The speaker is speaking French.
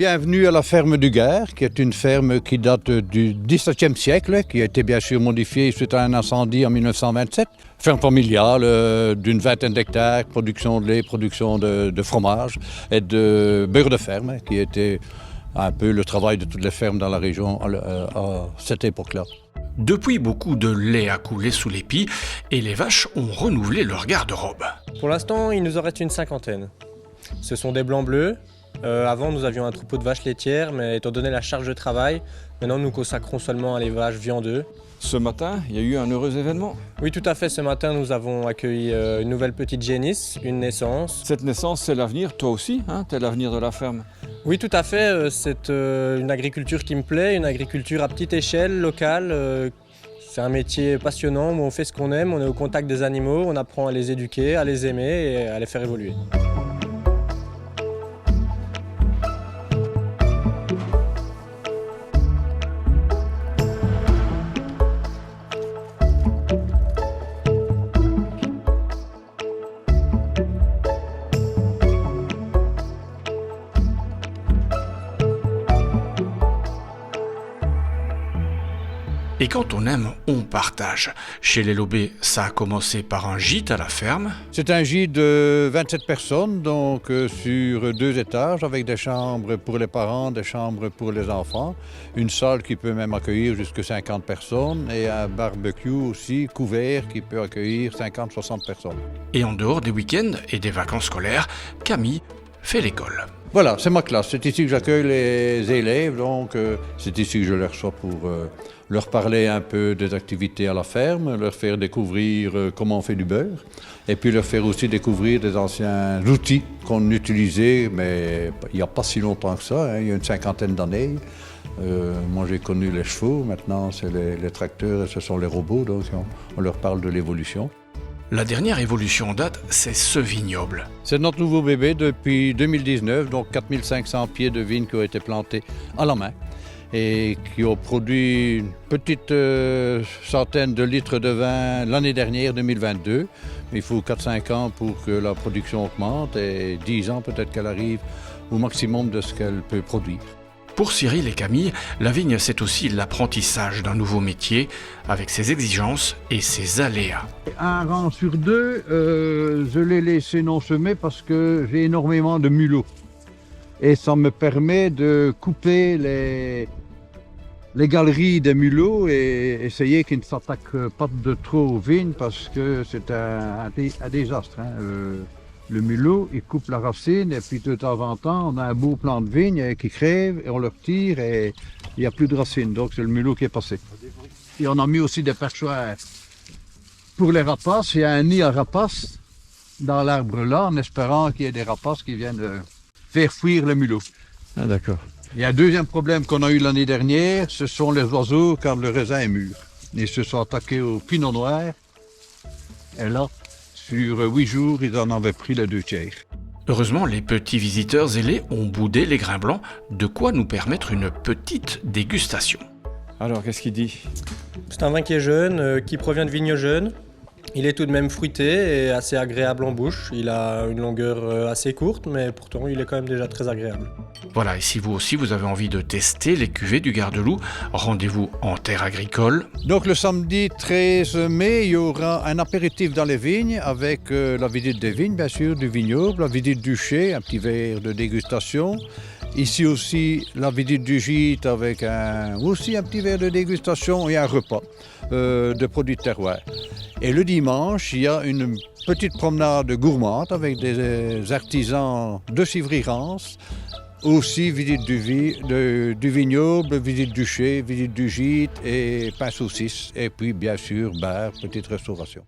Bienvenue à la ferme du Guer, qui est une ferme qui date du XVIIe siècle, qui a été bien sûr modifiée suite à un incendie en 1927. Ferme familiale d'une vingtaine d'hectares, production de lait, production de fromage et de beurre de ferme, qui était un peu le travail de toutes les fermes dans la région à cette époque-là. Depuis, beaucoup de lait a coulé sous l'épi et les vaches ont renouvelé leur garde-robe. Pour l'instant, il nous en reste une cinquantaine. Ce sont des blancs bleus. Avant, nous avions un troupeau de vaches laitières, mais étant donné la charge de travail, maintenant nous consacrons seulement à les vaches viandeuses. Ce matin, il y a eu un heureux événement. Oui, tout à fait. Ce matin, nous avons accueilli une nouvelle petite génisse, une naissance. Cette naissance, c'est l'avenir, toi aussi, hein, t'es l'avenir de la ferme. Oui, tout à fait. C'est une agriculture qui me plaît, une agriculture à petite échelle, locale. C'est un métier passionnant où on fait ce qu'on aime, on est au contact des animaux, on apprend à les éduquer, à les aimer et à les faire évoluer. Et quand on aime, on partage. Chez les Lobé, ça a commencé par un gîte à la ferme. C'est un gîte de 27 personnes, donc sur 2 étages, avec des chambres pour les parents, des chambres pour les enfants, une salle qui peut même accueillir jusqu'à 50 personnes et un barbecue aussi couvert qui peut accueillir 50-60 personnes. Et en dehors des week-ends et des vacances scolaires, Camille fait l'école. Voilà, c'est ma classe. C'est ici que j'accueille les élèves, donc c'est ici que je les reçois pour leur parler un peu des activités à la ferme, leur faire découvrir comment on fait du beurre, et puis leur faire aussi découvrir des anciens outils qu'on utilisait, mais il n'y a pas si longtemps que ça, hein, il y a une cinquantaine d'années. Moi j'ai connu les chevaux, maintenant c'est les tracteurs et ce sont les robots, donc on leur parle de l'évolution. La dernière évolution en date, c'est ce vignoble. C'est notre nouveau bébé depuis 2019, donc 4500 pieds de vignes qui ont été plantés à la main et qui ont produit une petite centaine de litres de vin l'année dernière, 2022. Il faut 4-5 ans pour que la production augmente et 10 ans peut-être qu'elle arrive au maximum de ce qu'elle peut produire. Pour Cyril et Camille, la vigne, c'est aussi l'apprentissage d'un nouveau métier avec ses exigences et ses aléas. Un rang sur 2, je l'ai laissé non semé parce que j'ai énormément de mulots. Et ça me permet de couper les galeries des mulots et essayer qu'ils ne s'attaquent pas de trop aux vignes parce que c'est un désastre. Hein. Le mulot, il coupe la racine et puis de temps en temps, on a un beau plant de vigne qui crève et on le retire et il n'y a plus de racines. Donc c'est le mulot qui est passé. Et on a mis aussi des perchoirs pour les rapaces. Il y a un nid à rapaces dans l'arbre là en espérant qu'il y ait des rapaces qui viennent faire fuir le mulot. Ah d'accord. Il y a un deuxième problème qu'on a eu l'année dernière, ce sont les oiseaux quand le raisin est mûr. Ils se sont attaqués au pinot noir et là, sur 8 jours, ils en avaient pris les 2 tiers. Heureusement, les petits visiteurs zélés ont boudé les grains blancs, de quoi nous permettre une petite dégustation. Alors, qu'est-ce qu'il dit? C'est un vin qui est jeune, qui provient de vignes jeunes. Il est tout de même fruité et assez agréable en bouche. Il a une longueur assez courte, mais pourtant il est quand même déjà très agréable. Voilà, et si vous aussi vous avez envie de tester les cuvées du Gard-de-Loup, rendez-vous en terre agricole. Donc le samedi 13 mai, il y aura un apéritif dans les vignes avec la visite des vignes, bien sûr, du vignoble, la visite du chai, un petit verre de dégustation. Ici aussi, la visite du gîte avec aussi un petit verre de dégustation et un repas de produits de terroir. Et le dimanche, il y a une petite promenade gourmande avec des artisans de Civry-Rance. Aussi visite du vignoble, visite du chai, visite du gîte et pain saucisse. Et puis bien sûr, bar, petite restauration.